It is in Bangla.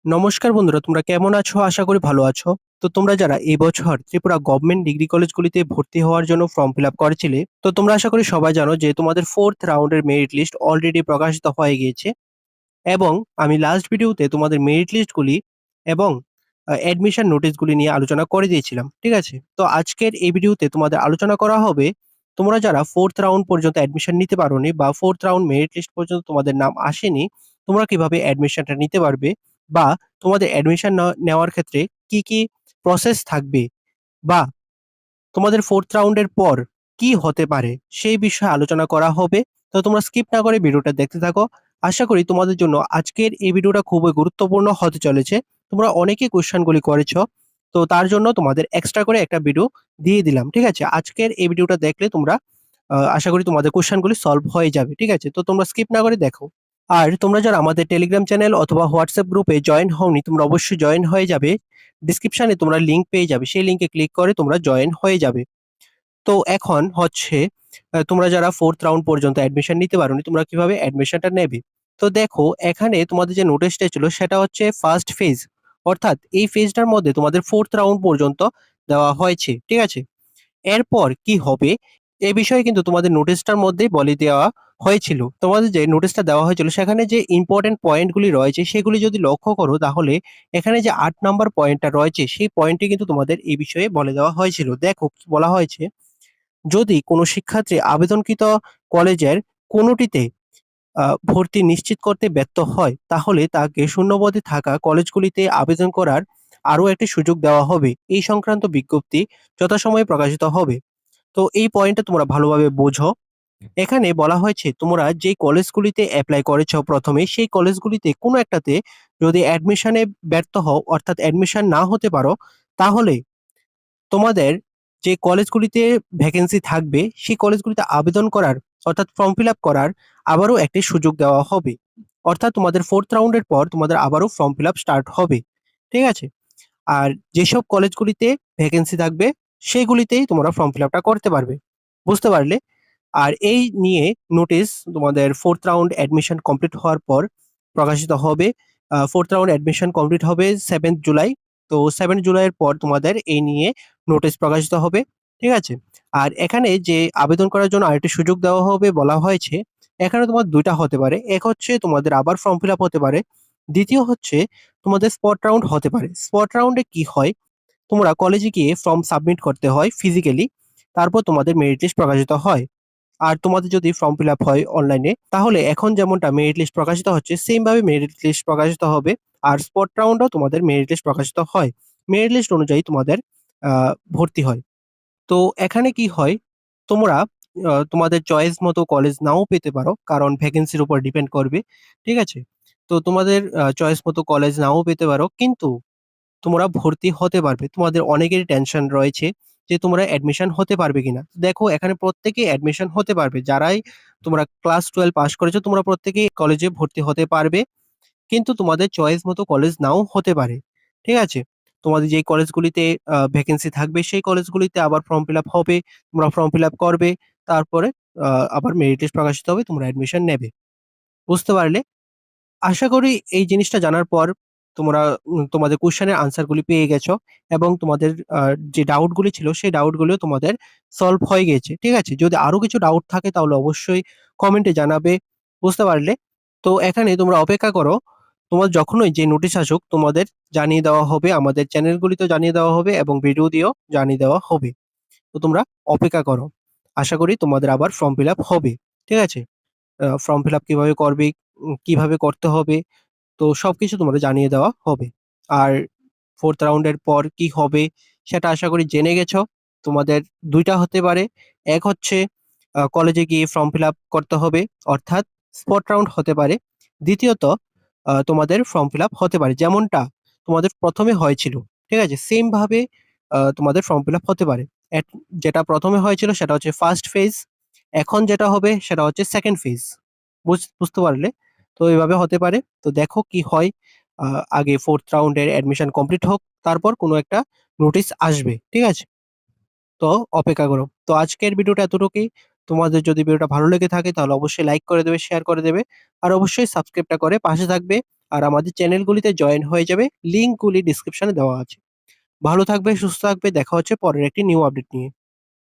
নমস্কার বন্ধুরা, তোমরা কেমন আছো? আশা করি ভালো আছো। তো তোমরা যারা এই বছর ত্রিপুরা গভর্নমেন্ট ডিগ্রি কলেজগুলিতে ভর্তি হওয়ার জন্য ফর্ম ফিল আপ করেছিলে, তো তোমরা আশা করি সবাই জানো যে তোমাদের 4th রাউন্ডের মেরিট লিস্ট অলরেডি প্রকাশিত হয়ে গিয়েছে। এবং আমি লাস্ট ভিডিওতে তোমাদের মেরিট লিস্টগুলি এবং অ্যাডমিশন নোটিশগুলি নিয়ে আলোচনা করে দিয়েছিলাম। ঠিক আছে? তো আজকের এই ভিডিওতে তোমাদের আলোচনা করা হবে তোমরা যারা 4th রাউন্ড পর্যন্ত অ্যাডমিশন নিতে পারোনি বা 4th রাউন্ড মেরিট লিস্ট পর্যন্ত তোমাদের নাম আসেনি, তোমরা কিভাবে অ্যাডমিশনটা নিতে পারবে বা তোমাদের অ্যাডমিশন নেওয়ার ক্ষেত্রে কি প্রসেস থাকবে বা তোমাদের 4th রাউন্ডের পর কি হতে পারে সেই বিষয়ে আলোচনা করা হবে। তো তোমরা স্কিপ না করে ভিডিওটা দেখতে থাকো। আশা করি তোমাদের জন্য আজকের এই ভিডিওটা খুবই গুরুত্বপূর্ণ হতে চলেছে। তোমরা অনেকেই কোয়েশ্চেনগুলি করেছো, তো তার জন্য তোমাদের এক্সট্রা করে একটা ভিডিও দিয়ে দিলাম। ঠিক আছে? আজকের এই ভিডিওটা দেখলে তোমরা আশা করি তোমাদের কোয়েশ্চেনগুলি সলভ হয়ে যাবে। ঠিক আছে? তো তোমরা স্কিপ না করে দেখো। আর তোমরা যারা আমাদের টেলিগ্রাম চ্যানেল অথবা হোয়াটসঅ্যাপ গ্রুপে জয়েন হওনি, তোমরা অবশ্যই জয়েন হয়ে যাবে। ডিসক্রিপশনে তোমরা লিংক পেয়ে যাবে, সেই লিংকে ক্লিক করে তোমরা জয়েন হয়ে যাবে। তো এখন হচ্ছে তোমরা যারা 4th রাউন্ড পর্যন্ত অ্যাডমিশন নিতে পারোনি, তোমরা কিভাবে অ্যাডমিশনটা নেবে? তো দেখো, এখানে তোমাদের যে নোটিশটা ছিল সেটা হচ্ছে ফার্স্ট ফেজ, অর্থাৎ এই ফেজটার মধ্যে তোমাদের 4th রাউন্ড পর্যন্ত দেওয়া হয়েছে। ঠিক আছে? এরপর কি হবে এ বিষয়ে কিন্তু তোমাদের নোটিশটার মধ্যেই বলে দেওয়া হয়েছিল। তোমাদের যে নোটিশটা দেওয়া হয়েছিল সেখানে যে ইম্পর্টেন্ট পয়েন্টগুলি রয়েছে সেগুলি যদি লক্ষ্য করো, তাহলে এখানে যে 8 নাম্বার পয়েন্টটা রয়েছে সেই পয়েন্টে কিন্তু তোমাদের এই বিষয়ে বলে দেওয়া হয়েছিল। দেখো কি বলা হয়েছে: যদি কোনো শিক্ষার্থী আবেদনকৃত কলেজের কোনোটিতে ভর্তি নিশ্চিত করতে ব্যর্থ হয়, তাহলে তাকে শূন্যপদে থাকা কলেজগুলিতে আবেদন করার আরো একটি সুযোগ দেওয়া হবে। এই সংক্রান্ত বিজ্ঞপ্তি যথাসময়ে প্রকাশিত হবে। তো এই পয়েন্টটা তোমরা ভালোভাবে বোঝো। এখানে বলা হয়েছে তোমরা যেই কলেজগুলিতে এপ্লাই করেছো প্রথমে, সেই কলেজগুলিতে কোনো একটাতে যদি অ্যাডমিশনে ব্যর্থ হও, অর্থাৎ অ্যাডমিশন না হতে পারো, তাহলে তোমাদের যে কলেজগুলিতে ভ্যাকেন্সি থাকবে সেই কলেজগুলিতে আবেদন করার, অর্থাৎ ফর্ম ফিল আপ করার আবারও একটি সুযোগ দেওয়া হবে। অর্থাৎ তোমাদের 4th রাউন্ডের পর তোমাদের আবারও ফর্ম ফিল আপ স্টার্ট হবে। ঠিক আছে? আর যেসব কলেজগুলিতে ভ্যাকেন্সি থাকবে সেগুলিতেই তোমরা ফর্ম ফিল আপটা করতে পারবে। বুঝতে পারলে? আর এই নিয়ে নোটিশ তোমাদের 4th রাউন্ড অ্যাডমিশন কমপ্লিট হওয়ার পর প্রকাশিত হবে। 4th রাউন্ড অ্যাডমিশন কমপ্লিট হবে 7th জুলাই। তো 7th জুলাইয়ের পর তোমাদের এই নিয়ে নোটিশ প্রকাশিত হবে। ঠিক আছে? আর এখানে যে আবেদন করার জন্য আরেকটি সুযোগ দেওয়া হবে বলা হয়েছে, এখানে তোমার ২ টা হতে পারে। এক হচ্ছে তোমাদের আবার ফর্ম ফিল আপ হতে পারে। দ্বিতীয় হচ্ছে তোমাদের স্পট রাউন্ড হতে পারে। স্পট রাউন্ডে কি হয়? তোমরা কলেজে গিয়ে ফর্ম সাবমিট করতে হয় ফিজিক্যালি। তারপর তোমাদের মেরিট লিস্ট প্রকাশিত হয়। আর তোমাদের যদি ফর্ম ফিল আপ হয় অনলাইনে, তাহলে এখন যেমনটা মেরিট লিস্ট প্রকাশিত হচ্ছে সেম ভাবে মেরিট লিস্ট প্রকাশিত হবে। আর স্পট রাউন্ডও তোমাদের মেরিট লিস্ট প্রকাশিত হয়। মেরিট লিস্ট অনুযায়ী তোমাদের ভর্তি হয়। তো এখানে কি হয়, তোমরা তোমাদের চয়েস মতো কলেজ নাও পেতে পারো, কারণ ভ্যাকেন্সির উপর ডিপেন্ড করবে। ঠিক আছে? তো তোমাদের চয়েস মতো কলেজ নাও পেতে পারো, কিন্তু তোমরা ভর্তি হতে পারবে। তোমাদের অনেকেরই টেনশন রয়েছে যে তোমরা অ্যাডমিশন হতে পারবে কিনা। দেখো, এখানে প্রত্যেকেই অ্যাডমিশন হতে পারবে। যারাই তোমরা ক্লাস 12 পাস করেছো তোমরা প্রত্যেকেই কলেজে ভর্তি হতে পারবে। কিন্তু তোমাদের চয়েস মতো কলেজ নাও হতে পারে। ঠিক আছে? তোমাদের যেই কলেজগুলিতে ভ্যাকেন্সি থাকবে সেই কলেজগুলিতে আবার ফর্ম ফিল আপ হবে। তোমরা ফর্ম ফিল আপ করবে। তারপরে আবার মেরিট লিস্ট প্রকাশিত হবে। তোমরা অ্যাডমিশন নেবে। বুঝতে পারলে? আশা করি এই জিনিসটা জানার পর তোমরা তোমাদের কোয়েশ্চেনের আনসার গুলি পেয়ে গেছো এবং তোমাদের যে ডাউট গুলি ছিল সেই ডাউট গুলিও তোমাদের সলভ হয়ে গেছে। ঠিক আছে? যদি আরো কিছু ডাউট থাকে তাহলে অবশ্যই কমেন্টে জানাবে। বুঝতে পারলে? তো এখানে তোমরা অপেক্ষা করো। তোমার যখনই যে নোটিশ আসুক তোমাদের জানিয়ে দেওয়া হবে, আমাদের চ্যানেলগুলিতেও জানিয়ে দেওয়া হবে এবং ভিডিও দিয়েও জানিয়ে দেওয়া হবে। তো তোমরা অপেক্ষা করো। আশা করি তোমাদের আবার ফর্ম ফিল আপ হবে। ঠিক আছে? ফর্ম ফিল আপ কিভাবে করবে, কিভাবে করতে হবে, তো সবকিছু তোমাদের জানিয়ে দেওয়া হবে। আর 4th রাউন্ডের পর কি হবে সেটা আশা করি জেনে গেছো। তোমাদের ২ টা হতে পারে। এক হচ্ছে কলেজে গিয়ে ফর্ম ফিল আপ করতে হবে, অর্থাৎ স্পট রাউন্ড হতে পারে। দ্বিতীয়ত তোমাদের ফর্ম ফিল আপ হতে পারে যেমনটা তোমাদের ১ম এ হয়েছিল। ঠিক আছে? সেম ভাবে তোমাদের ফর্ম ফিল আপ হতে পারে। এট যেটা ১ম এ হয়েছিল সেটা হচ্ছে ফার্স্ট ফেজ। এখন যেটা হবে সেটা হচ্ছে সেকেন্ড ফেজ। বুঝতে পারলে? তো এভাবে হতে পারে। তো দেখো কি হয়। আ আগে 4th রাউন্ডের অ্যাডমিশন কমপ্লিট হোক, তারপর কোনো একটা নোটিস আসবে। ঠিক আছে? তো অপেক্ষা করো। তো আজকের ভিডিওটা এতটুকুই। তোমাদের যদি ভিডিওটা ভালো লেগে থাকে তাহলে অবশ্যই লাইক করে দেবে, শেয়ার করে দেবে। আর অবশ্যই সাবস্ক্রাইবটা করে পাশে থাকবে। আর আমাদের চ্যানেলগুলিতে জয়েন হয়ে যাবে। লিঙ্কগুলি ডিসক্রিপশনে দেওয়া আছে। ভালো থাকবে, সুস্থ থাকবে। দেখা হচ্ছে পরের একটি নিউ আপডেট নিয়ে।